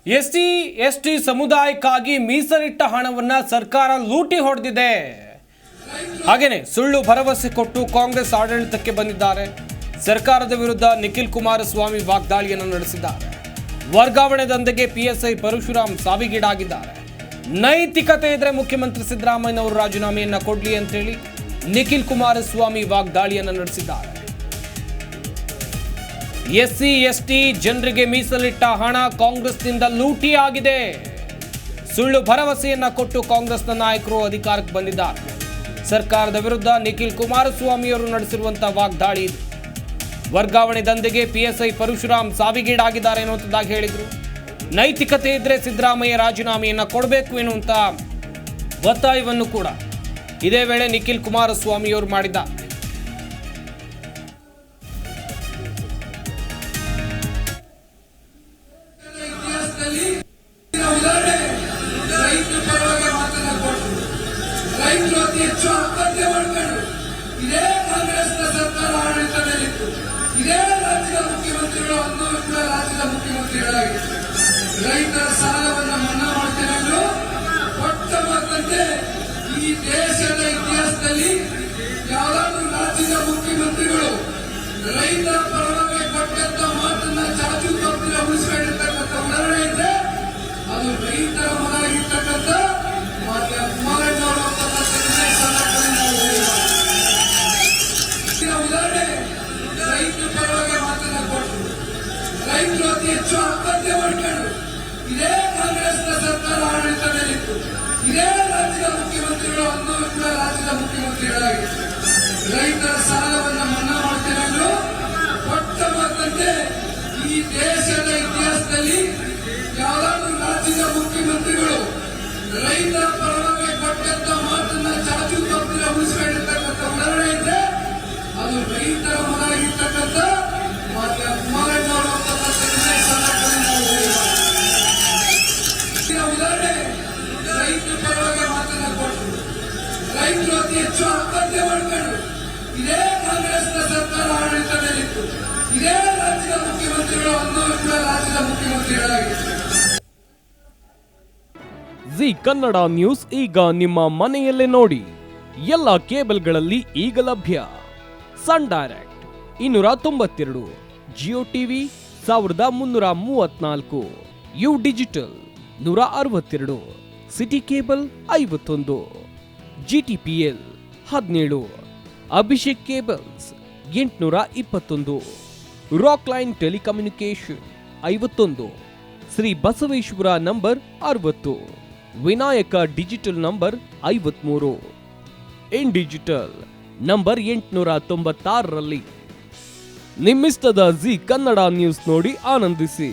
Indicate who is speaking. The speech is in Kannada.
Speaker 1: ಎಸ್ಸಿ ಎಸ್ಟಿ ಸಮುದಾಯಕ್ಕಾಗಿ ಮೀಸಲಿಟ್ಟ ಹಣವನ್ನ ಸರ್ಕಾರ ಲೂಟಿ ಹೊಡೆದಿದೆ. ಹಾಗೇನೆ ಸುಳ್ಳು ಭರವಸೆ ಕೊಟ್ಟು ಕಾಂಗ್ರೆಸ್ ಆಡಳಿತಕ್ಕೆ ಬಂದಿದ್ದಾರೆ. ಸರ್ಕಾರದ ವಿರುದ್ಧ ನಿಖಿಲ್ ಕುಮಾರಸ್ವಾಮಿ ವಾಗ್ದಾಳಿಯನ್ನು ನಡೆಸಿದ್ದಾರೆ. ವರ್ಗಾವಣೆ ದಂಧೆಗೆ ಪಿಎಸ್ಐ ಪರಶುರಾಮ್ ಸಾವಿಗೀಡಾಗಿದ್ದಾರೆ. ನೈತಿಕತೆ ಇದ್ರೆ ಮುಖ್ಯಮಂತ್ರಿ ಸಿದ್ದರಾಮಯ್ಯ ಅವರು ರಾಜೀನಾಮೆಯನ್ನ ಕೊಡ್ಲಿ ಅಂತ ಹೇಳಿ ನಿಖಿಲ್ ಕುಮಾರಸ್ವಾಮಿ ವಾಗ್ದಾಳಿಯನ್ನು ನಡೆಸಿದ್ದಾರೆ. ಎಸ್ಸಿ ಎಸ್ಟಿ ಜನರಿಗೆ ಮೀಸಲಿಟ್ಟ ಹಣ ಕಾಂಗ್ರೆಸ್ನಿಂದ ಲೂಟಿ ಆಗಿದೆ. ಸುಳ್ಳು ಭರವಸೆಯನ್ನ ಕೊಟ್ಟು ಕಾಂಗ್ರೆಸ್ನ ನಾಯಕರು ಅಧಿಕಾರಕ್ಕೆ ಬಂದಿದ್ದಾರೆ. ಸರ್ಕಾರದ ವಿರುದ್ಧ ನಿಖಿಲ್ ಕುಮಾರಸ್ವಾಮಿ ಅವರು ನಡೆಸಿರುವಂತಹ ವಾಗ್ದಾಳಿ ಇದು. ವರ್ಗಾವಣೆ ದಂಧೆಗೆ ಪಿಎಸ್ಐ ಪರಶುರಾಮ್ ಸಾವಿಗೀಡಾಗಿದ್ದಾರೆ ಎನ್ನುವಂಥದ್ದಾಗಿ ಹೇಳಿದ್ರು. ನೈತಿಕತೆ ಇದ್ರೆ ಸಿದ್ದರಾಮಯ್ಯ ರಾಜೀನಾಮೆಯನ್ನ ಕೊಡಬೇಕು ಎನ್ನುವಂತ ಒತ್ತಾಯವನ್ನು ಕೂಡ ಇದೇ ವೇಳೆ ನಿಖಿಲ್ ಕುಮಾರಸ್ವಾಮಿ ಅವರು ಮಾಡಿದ್ದಾರೆ.
Speaker 2: ಇದೇ ಕಾಂಗ್ರೆಸ್ನ ಸರ್ಕಾರ ಆಡಳಿತದಲ್ಲಿತ್ತು. ಇದೇ ರಾಜ್ಯದ ಮುಖ್ಯಮಂತ್ರಿಗಳು ರಾಜ್ಯದ ಮುಖ್ಯಮಂತ್ರಿಗಳಾಗಿ ರೈತರ ಸಾಲವನ್ನು ಮನ್ನಾ ಮಾಡ್ತೇನೆಂದು ಕೊಟ್ಟ ಮಾತಂತೆ ಈ ದೇಶದ ಇತಿಹಾಸದಲ್ಲಿ ಯಾವ್ದಾದ್ರು ರಾಜ್ಯದ ಮುಖ್ಯಮಂತ್ರಿಗಳು ರೈತರ ಪರವಾಗಿ ಕೊಟ್ಟಂತ ಮಾತನ್ನ ಚಾಚು ತಪ್ಪಿನ ಉಳಿಸಿಕೊಂಡಿರ್ತಕ್ಕಂಥ ಉದಾಹರಣೆ ಇದ್ರೆ ಅದು ರೈತರ ಮನಾಗಿರ್ತಕ್ಕಂಥ ಕುಮಾರಣ್ಣವರು ಉದಾಹರಣೆ. ರೈತರ ಪರವಾಗಿ ಮಾತನ್ನ ಕೊಟ್ಟು ರೈತರು ಅತಿ ಹೆಚ್ಚು ಆತ್ಮಹತ್ಯೆ ಮಾಡಿಕೊಂಡು ಇದೇ ಕಾಂಗ್ರೆಸ್ನ ಸರ್ಕಾರ ಆಡಳಿತದಲ್ಲಿತ್ತು. ಇದೇ ರಾಜ್ಯದ ಮುಖ್ಯಮಂತ್ರಿಗಳು ರಾಜ್ಯದ ಮುಖ್ಯಮಂತ್ರಿಗಳಾಗಿ ರೈತರ ಸಾಲವನ್ನು ಮನ್ನಾ ಮಾಡ್ತೇನೆಂದು ಕೊಟ್ಟ ಮಾತಂತೆ ಈ ದೇಶದ ಇತಿಹಾಸದಲ್ಲಿ ಯಾವ್ದಾದ್ರು ರಾಜ್ಯದ ಮುಖ್ಯಮಂತ್ರಿಗಳು ರೈತರ ಪರವಾಗಿ ಕೊಟ್ಟಂತ ಮಾತನ್ನ ಚಾಚು ತಪ್ಪಿನ ಉಳಿಸಿಕೊಂಡಿರ್ತಕ್ಕಂಥ ಉದಾಹರಣೆ ಇದ್ರೆ ಅದು ರೈತರ ಮನಾಗಿರ್ತಕ್ಕಂಥ ಕುಮಾರಣ್ಣವರು ಉದಾಹರಣೆ. ರೈತರ ಪರವಾಗಿ ಮಾತನ್ನ ಕೊಟ್ಟು ರೈತರು ಅತಿ ಹೆಚ್ಚು ಆತ್ಮಹತ್ಯೆ ಮಾಡಿಕೊಂಡು ಇದೇ ಕಾಂಗ್ರೆಸ್ನ ಸರ್ಕಾರ ಆಡಳಿತದಲ್ಲಿತ್ತು. ಇದೇ ರಾಜ್ಯದ ಮುಖ್ಯಮಂತ್ರಿಗಳು ರಾಜ್ಯದ ಮುಖ್ಯಮಂತ್ರಿಗಳಾಗಿ
Speaker 3: ಜಿ ಕನ್ನಡ ನ್ಯೂಸ್ ಈಗ ನಿಮ್ಮ ಮನೆಯಲ್ಲೇ ನೋಡಿ. ಎಲ್ಲ ಕೇಬಲ್ಗಳಲ್ಲಿ ಈಗ ಲಭ್ಯ. Sun Direct 292, Jio TV 1334, U Digital 162, City Cable 51, GTPL 17, Abhishek Cables 821, Line ಲೈನ್ ಟೆಲಿಕಮ್ಯುನಿಕೇಶನ್ 51, Shri Basaveshwara number 60, Vinayaka Digital number 53, In Digital number 896ರಲ್ಲಿ. ನಿಮ್ಮಿಸ್ತದ ಜಿ ಕನ್ನಡ ನ್ಯೂಸ್ ನೋಡಿ ಆನಂದಿಸಿ.